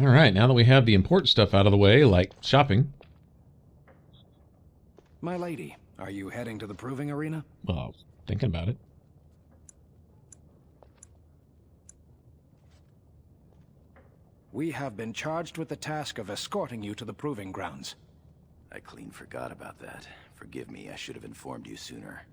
Alright, now that we have the important stuff out of the way, like shopping. My lady, are you heading to the proving arena? Well, I was thinking about it. We have been charged with the task of escorting you to the proving grounds. I clean forgot about that. Forgive me, I should have informed you sooner.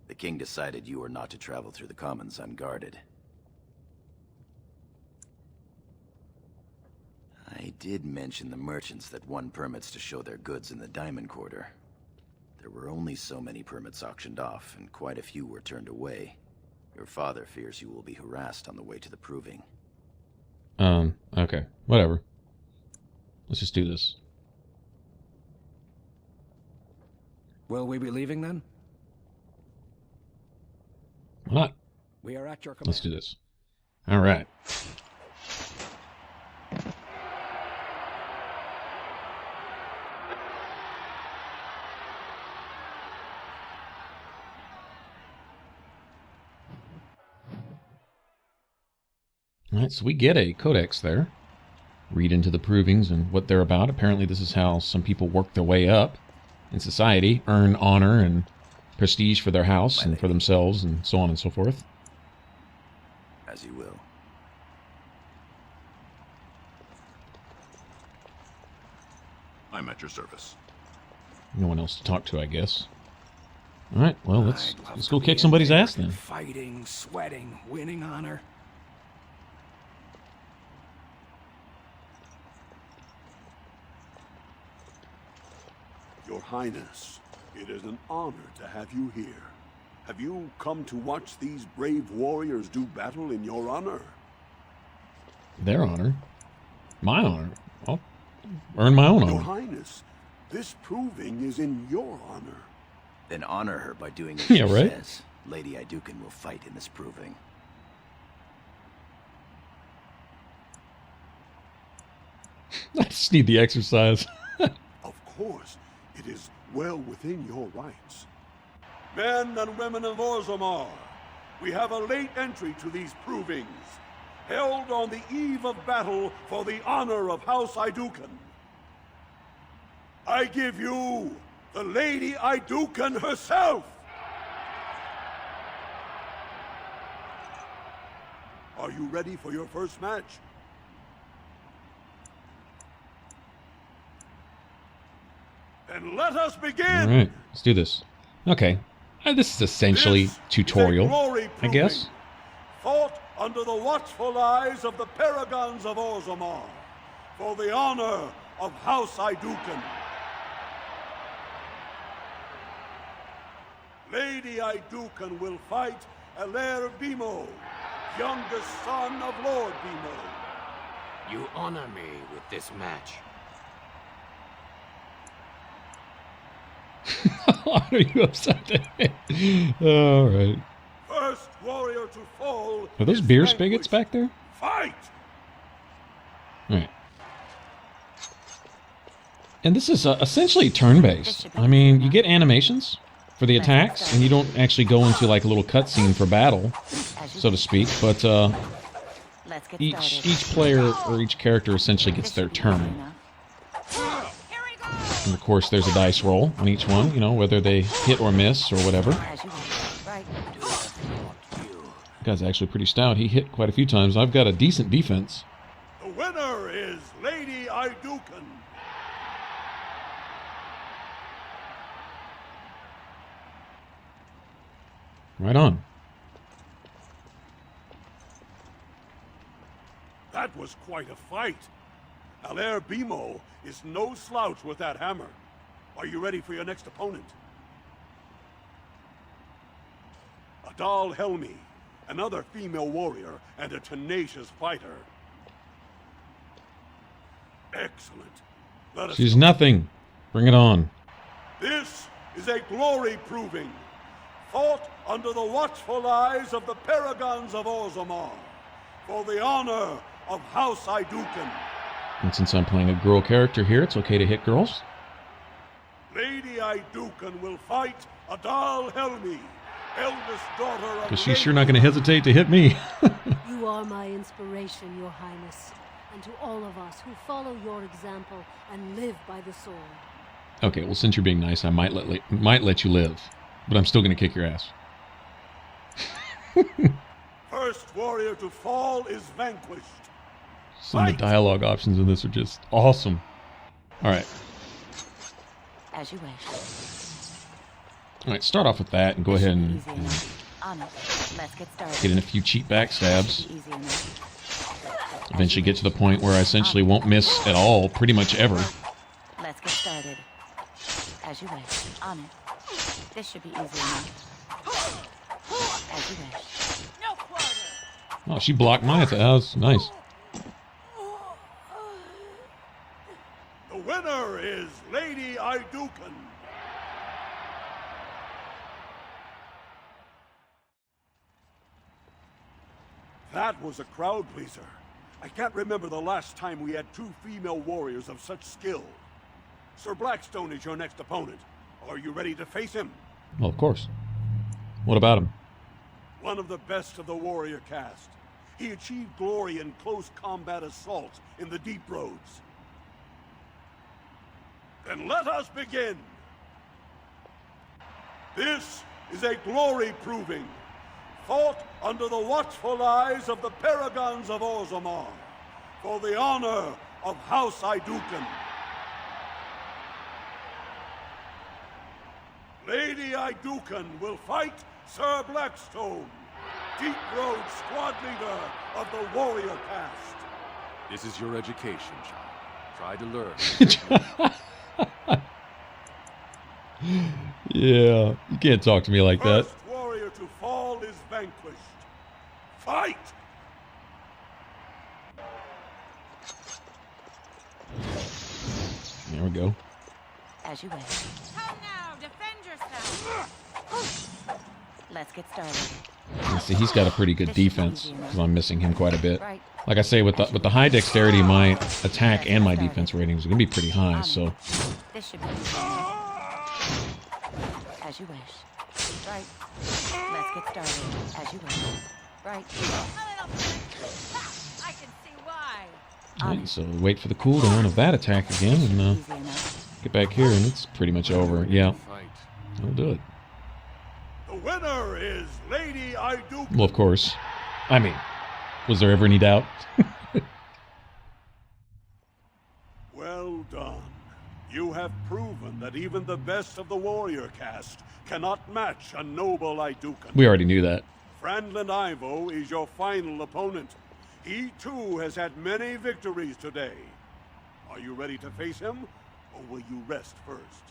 The king decided you were not to travel through the commons unguarded. I did mention the merchants that won permits to show their goods in the Diamond Quarter. There were only so many permits auctioned off, and quite a few were turned away. Your father fears you will be harassed on the way to the proving. Okay. Whatever. Let's just do this. Will we be leaving then? Why not? We are at your command. Let's do this. Alright. Alright, so we get a codex there. Read into the provings and what they're about. Apparently this is how some people work their way up in society, earn honor and prestige for their house and for themselves and so on and so forth. As you will. I'm at your service. No one else to talk to, I guess. Alright, well, let's go kick somebody's ass then. Fighting, sweating, winning honor. Your Highness, it is an honor to have you here. Have you come to watch these brave warriors do battle in your honor? Their honor? My honor? I'll earn my own honor. Your Highness, this proving is in your honor. Then honor her by doing as Yeah, she right? says. Lady Aeducan will fight in this proving. I just need the exercise. Of course, it is well within your rights. Men and women of Orzammar, we have a late entry to these provings, held on the eve of battle for the honor of House Aeducan. I give you the Lady Aeducan herself! Are you ready for your first match? Then let us begin! Alright, let's do this. Okay. This is essentially This tutorial, is a glory I proving, guess. fought under the watchful eyes of the paragons of Orzammar, for the honor of House Aeducan. Lady Aeducan will fight Alair Bimo, youngest son of Lord Bimo. You honor me with this match. Are you upset? Alright. First warrior to fall. Are those is beer vanquished. spigots back there? Fight! Alright. And this is essentially turn-based. I mean, you get animations for the attacks, and you don't actually go into like a little cutscene for battle, so to speak, but each player or each character essentially gets their turn. And of course, there's a dice roll on each one, you know, whether they hit or miss or whatever. Guy's actually pretty stout. He hit quite a few times. I've got a decent defense. The winner is Lady Aeducan. Right on. That was quite a fight. Alair Bimo is no slouch with that hammer. Are you ready for your next opponent? Adal Helmi, another female warrior and a tenacious fighter. Excellent. Let us She's go. nothing. Bring it on. This is a glory proving, fought under the watchful eyes of the paragons of Orzammar, for the honor of House Aeducan. And since I'm playing a girl character here, it's okay to hit girls. Lady Aeducan will fight Adal Helmi, eldest daughter of Because she's sure not going to hesitate to hit me. You are my inspiration, Your Highness, and to all of us who follow your example and live by the sword. Okay, well, since you're being nice, I might let you live, but I'm still gonna kick your ass. First warrior to fall is vanquished. Some of the dialogue options in this are just awesome. All right. As you wish. All right, start off with that and go ahead and Easy enough. On it. Let's get started. get in a few cheap backstabs. Easy enough. Eventually get to the point where I essentially won't miss at all, pretty much ever. Let's get started. As you wish. On it. This should be easy enough. As you wish. Oh, she blocked my attack. That was nice. The winner is Lady Aeducan. That was a crowd pleaser. I can't remember the last time we had 2 female warriors of such skill. Sir Blackstone is your next opponent. Are you ready to face him? Well, of course. What about him? One of the best of the warrior caste. He achieved glory in close combat assault in the deep roads. Then let us begin! This is a glory proving, fought under the watchful eyes of the paragons of Orzammar, for the honor of House Aeducan. Lady Aeducan will fight Sir Blackstone, Deep Road squad leader of the warrior caste. This is your education, child. Try to learn. Yeah, you can't talk to me like that. First warrior to fall is vanquished. Fight! There we go. As you wish. Come now, defend yourself. Let's get started. You see, he's got a pretty good defense because I'm missing him quite a bit. Right. Like I say, with the high dexterity, my attack and my defense ratings are gonna be pretty high. So This should be easy enough. As you wish. Right. Let's get started. As you wish. Right. A little bit. Ha! I can see why. right, so wait for the cooldown of that attack again, and Easy enough. get back here, and it's pretty much over. Yeah, Fight. I'll do it. The winner is Lady Aeducan. Well, of course. I mean, was there ever any doubt? Well done. You have proven that even the best of the warrior caste cannot match a noble Aeducan. We already knew that. Franlin Ivo is your final opponent. He too has had many victories today. Are you ready to face him, or will you rest first?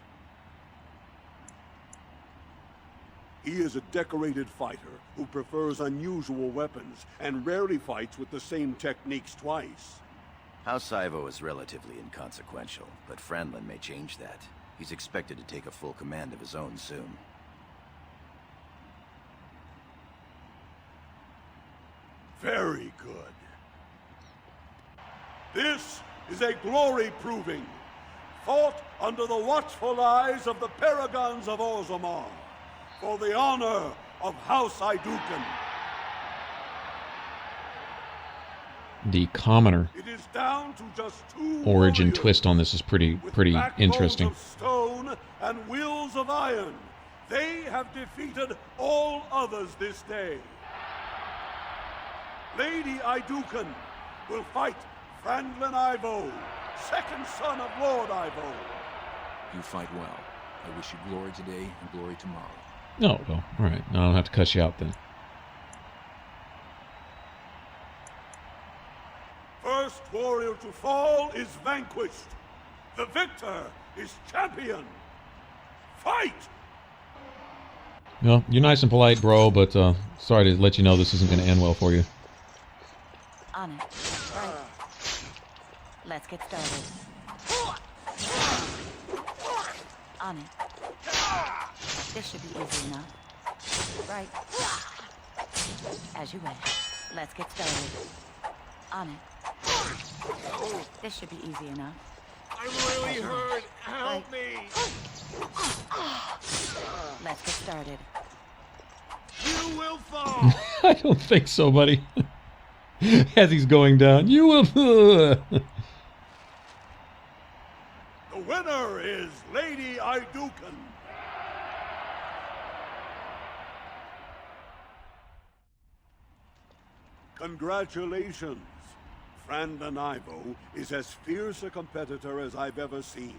He is a decorated fighter who prefers unusual weapons and rarely fights with the same techniques twice. House Ivo is relatively inconsequential, but Franlin may change that. He's expected to take a full command of his own soon. Very good. This is a glory proving, fought under the watchful eyes of the paragons of Orzammar, for the honor of House Aeducan. The commoner It is down to just 2 origin warriors twist on this is pretty with pretty backbones interesting. of stone and wheels of iron. They have defeated all others this day. Lady Aeducan will fight Franlin Ivo, second son of Lord Ivo. You fight well. I wish you glory today and glory tomorrow. Oh, well, all right. No, I don't have to cuss you out then. First warrior to fall is vanquished. The victor is champion. Fight! Well, you're nice and polite, bro, but sorry to let you know this isn't going to end well for you. On it. Right. Let's get started. On it. This should be easy enough. Right. As you wish. Let's get started. On it. This should be easy enough. I'm really hurt. Help me. Let's get started. You will fall. I don't think so, buddy. As he's going down, you will. The winner is Lady Aeducan. Congratulations. Frandon Ivo is as fierce a competitor as I've ever seen.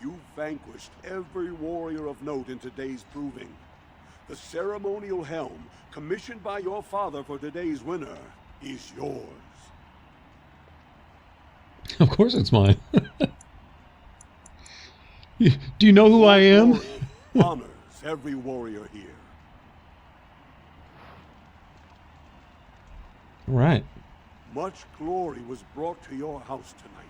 You vanquished every warrior of note in today's proving. The ceremonial helm, commissioned by your father for today's winner, is yours. Of course it's mine. Do you know who I am? Your glory honors every warrior here. Right. Much glory was brought to your house tonight.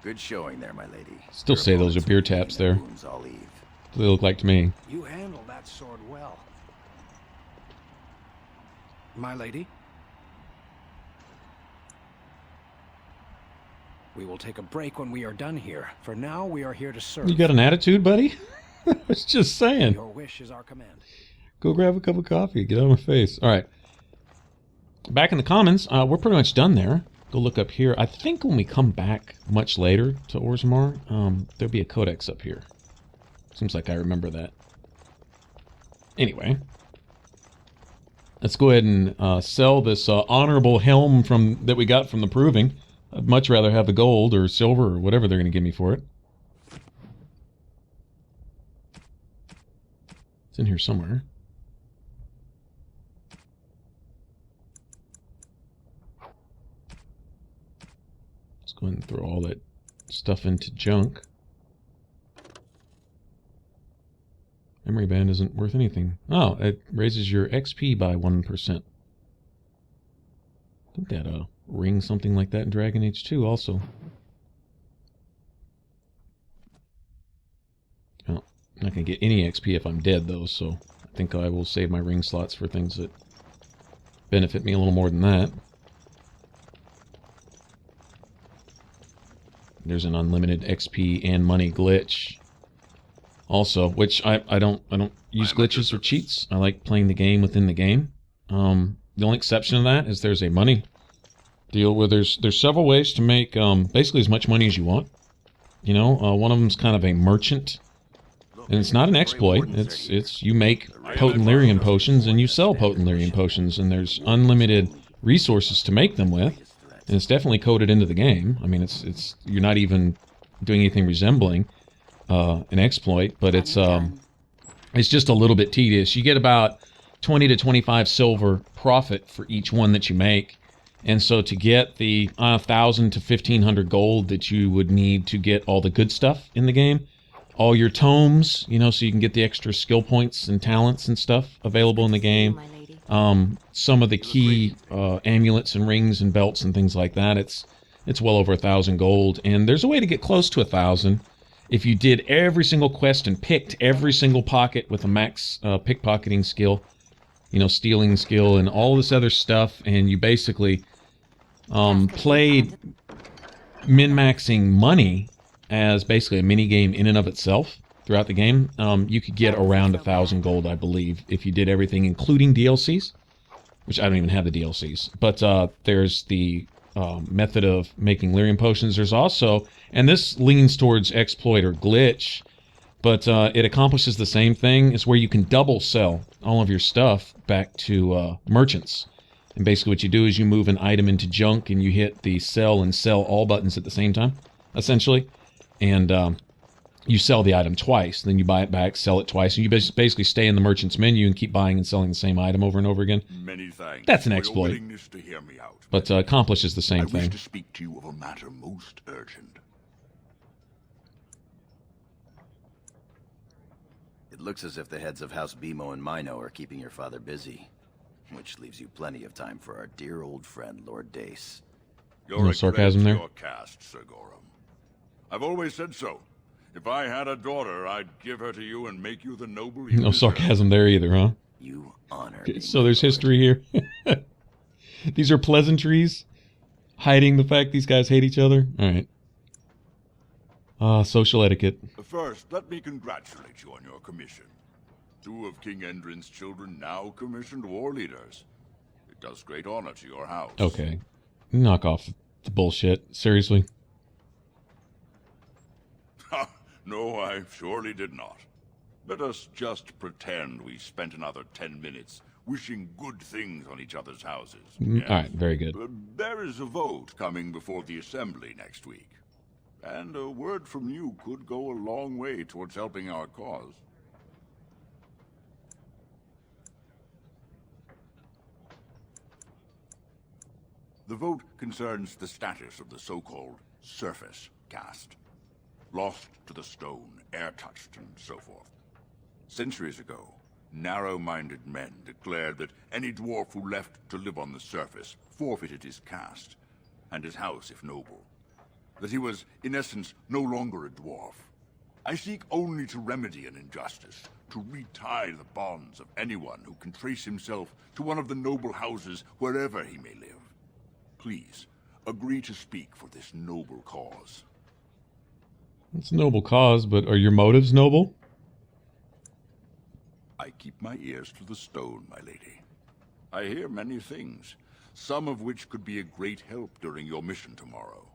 Good showing there, my lady. Still Your say those are opponents beer will clean taps their there. wounds all eve. What do they look like to me? You handled that sword well. My lady? We will take a break when we are done here. For now, we are here to serve. You got an attitude, buddy? I was just saying. Your wish is our command. Go grab a cup of coffee. Get out of my face. All right. Back in the commons, we're pretty much done there. Go look up here. I think when we come back much later to Orzammar, there'll be a codex up here. Seems like I remember that. Anyway. Let's go ahead and sell this honorable helm that we got from the proving. I'd much rather have the gold or silver or whatever they're going to give me for it. It's in here somewhere. Let's go ahead and throw all that stuff into junk. Memory band isn't worth anything. Oh, it raises your XP by 1%. I think that ring something like that in Dragon Age 2 also. Oh, I'm not going to get any XP if I'm dead though, so I think I will save my ring slots for things that benefit me a little more than that. There's an unlimited XP and money glitch. Also, which I don't use glitches or cheats. I like playing the game within the game. The only exception to that is there's a money deal where there's several ways to make basically as much money as you want. You know, one of them's kind of a merchant, and it's not an exploit. It's you make potent lyrium potions and you sell potent lyrium potions, and there's unlimited resources to make them with, and it's definitely coded into the game. I mean, it's you're not even doing anything resembling an exploit, but it's just a little bit tedious. You get about 20 to 25 silver profit for each one that you make. And so to get the 1,000 to 1,500 gold that you would need to get all the good stuff in the game, all your tomes, you know, so you can get the extra skill points and talents and stuff available in the game, some of the key amulets and rings and belts and things like that, it's well over 1,000 gold. And there's a way to get close to 1,000 if you did every single quest and picked every single pocket with a max pickpocketing skill, you know, stealing skill and all this other stuff, and you basically played min-maxing money as basically a mini-game in and of itself throughout the game. You could get around 1,000 gold, I believe, if you did everything, including DLCs, which I don't even have the DLCs. But there's the method of making lyrium potions. There's also, and this leans towards exploit or glitch, but it accomplishes the same thing. It's where you can double sell all of your stuff back to merchants. And basically what you do is you move an item into junk and you hit the sell and sell all buttons at the same time, essentially. And you sell the item twice. Then you buy it back, sell it twice. And you basically stay in the merchant's menu and keep buying and selling the same item over and over again. Many thanks. That's an for your exploit. willingness to hear me out. But accomplishes the same I wish thing. to speak to you of a matter most urgent. It looks as if the heads of House Bimo and Mino are keeping your father busy, which leaves you plenty of time for our dear old friend, Lord Dace. You're No sarcasm there? Your cast, Sir Gorham. I've always said so. If I had a daughter, I'd give her to you and make you the noble you No deserve. sarcasm there either, huh? You honor Okay, me, so there's my lord. history here. These are pleasantries, hiding the fact these guys hate each other. All right. Social etiquette. First, let me congratulate you on your commission. 2 of King Endrin's children now commissioned war leaders. does great honor to your house. Okay. Knock off the bullshit. Seriously? No, I surely did not. Let us just pretend we spent another 10 minutes wishing good things on each other's houses. Yes. All right, very good. There is a vote coming before the Assembly next week. And a word from you could go a long way towards helping our cause. The vote concerns the status of the so-called surface caste. Lost to the stone, air-touched, and so forth. Centuries ago, narrow-minded men declared that any dwarf who left to live on the surface forfeited his caste, and his house if noble. That he was, in essence, no longer a dwarf. I seek only to remedy an injustice, to retie the bonds of anyone who can trace himself to one of the noble houses wherever he may live. Please, agree to speak for this noble cause. It's a noble cause, but are your motives noble? I keep my ears to the stone, my lady. I hear many things, some of which could be a great help during your mission tomorrow.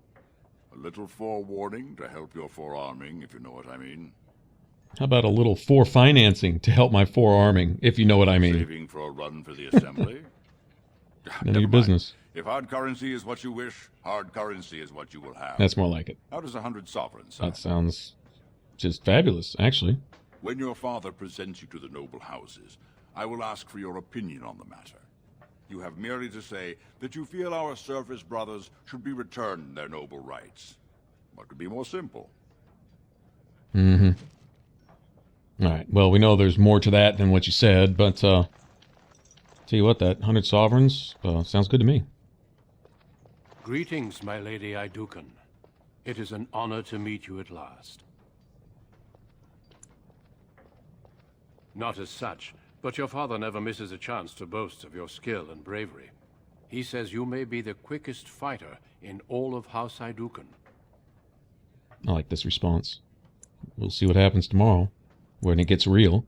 A little forewarning to help your forearming, if you know what I mean. How about a little forefinancing to help my forearming, if you know what I mean? Saving for a run for the Assembly? None of your business. If hard currency is what you wish, hard currency is what you will have. That's more like it. How does 100 sovereigns sound? That sounds just fabulous, actually. When your father presents you to the noble houses, I will ask for your opinion on the matter. You have merely to say that you feel our surface brothers should be returned their noble rights. What could be more simple? Mm-hmm. All right. Well, we know there's more to that than what you said, but tell you what, that 100 sovereigns sounds good to me. Greetings, my lady Aeducan. It is an honor to meet you at last. Not as such, but your father never misses a chance to boast of your skill and bravery. He says you may be the quickest fighter in all of House Aeducan. I like this response. We'll see what happens tomorrow, when it gets real.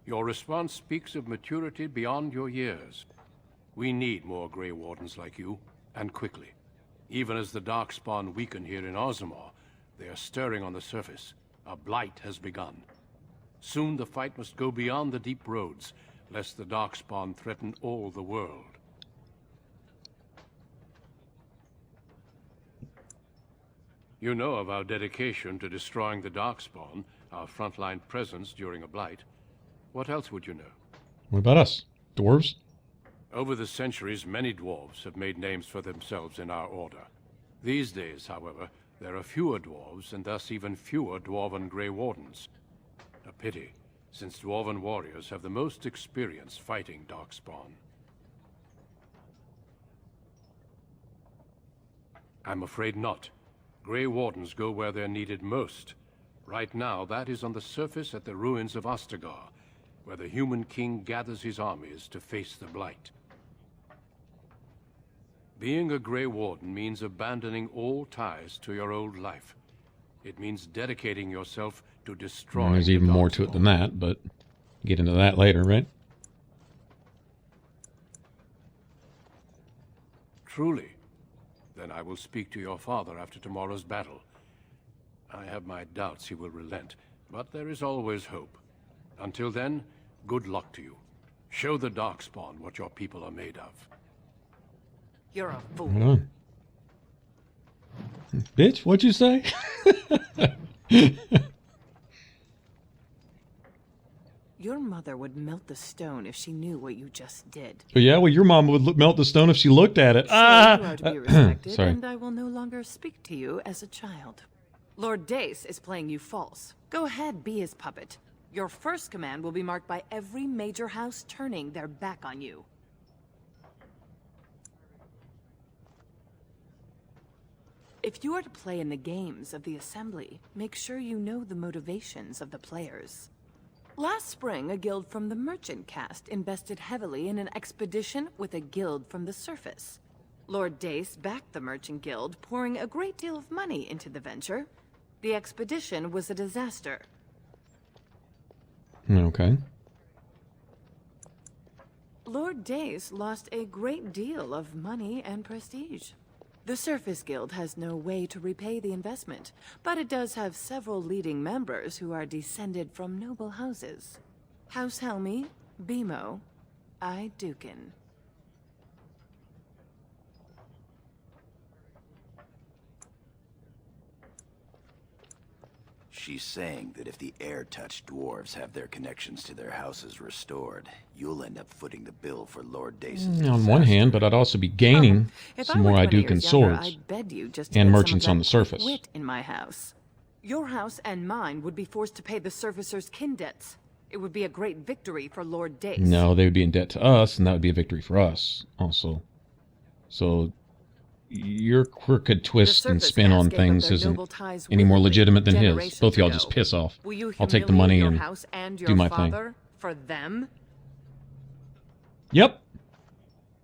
Your response speaks of maturity beyond your years. We need more Grey Wardens like you, and quickly. Even as the Darkspawn weaken here in Orzammar, they are stirring on the surface. A blight has begun. Soon the fight must go beyond the deep roads, lest the Darkspawn threaten all the world. You know of our dedication to destroying the Darkspawn, our frontline presence during a blight. What else would you know? What about us? Dwarves? Over the centuries, many dwarves have made names for themselves in our order. These days, however, there are fewer dwarves, and thus even fewer dwarven Grey Wardens. A pity, since dwarven warriors have the most experience fighting Darkspawn. I'm afraid not. Grey Wardens go where they're needed most. Right now, that is on the surface at the ruins of Ostagar, where the Human King gathers his armies to face the Blight. Being a Grey Warden means abandoning all ties to your old life. It means dedicating yourself to destroying There's even more to it than that, but get into that later, right? Truly? Then I will speak to your father after tomorrow's battle. I have my doubts he will relent, but there is always hope. Until then, good luck to you. Show the Darkspawn what your people are made of. You're a fool. Right on. Bitch, what'd you say? Your mother would melt the stone if she knew what you just did. Yeah, well, your mom would melt the stone if she looked at it. So you are to be respected, Sorry. and I will no longer speak to you as a child. Lord Dace is playing you false. Go ahead, be his puppet. Your first command will be marked by every major house turning their back on you. If you are to play in the games of the Assembly, make sure you know the motivations of the players. Last spring, a guild from the Merchant caste invested heavily in an expedition with a guild from the surface. Lord Dace backed the Merchant Guild, pouring a great deal of money into the venture. The expedition was a disaster. Okay. Lord Dace lost a great deal of money and prestige. The Surface Guild has no way to repay the investment, but it does have several leading members who are descended from noble houses. House Helmi, Bimo, Aeducan. She's saying that if the air-touched dwarves have their connections to their houses restored, you'll end up footing the bill for Lord Dace's On one hand, but I'd also be gaining some more Aeducan swords I'd beg you just and get merchants some on of the that surface. wit in my house. Your house and mine would be forced to pay the Surfacer's kin debts. It would be a great victory for Lord Dace. No, they would be in debt to us, and that would be a victory for us also. So your crooked twist and spin on things isn't any more legitimate than his. Both of y'all just piss off. I'll take the money and do my thing. For them? Yep.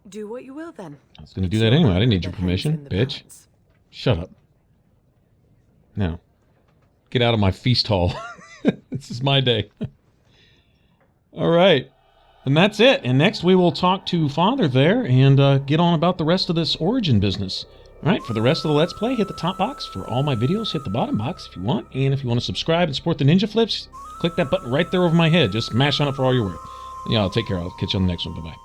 Do what you will then. I was going to do that anyway. I didn't need your permission, bitch. Shut up. Now, get out of my feast hall. This is my day. All right. And that's it. And next we will talk to Father there and get on about the rest of this origin business. All right, for the rest of the Let's Play, hit the top box. For all my videos, hit the bottom box if you want. And if you want to subscribe and support the Ninja Flips, click that button right there over my head. Just mash on it for all you're worth. Yeah, I'll take care. I'll catch you on the next one. Bye-bye.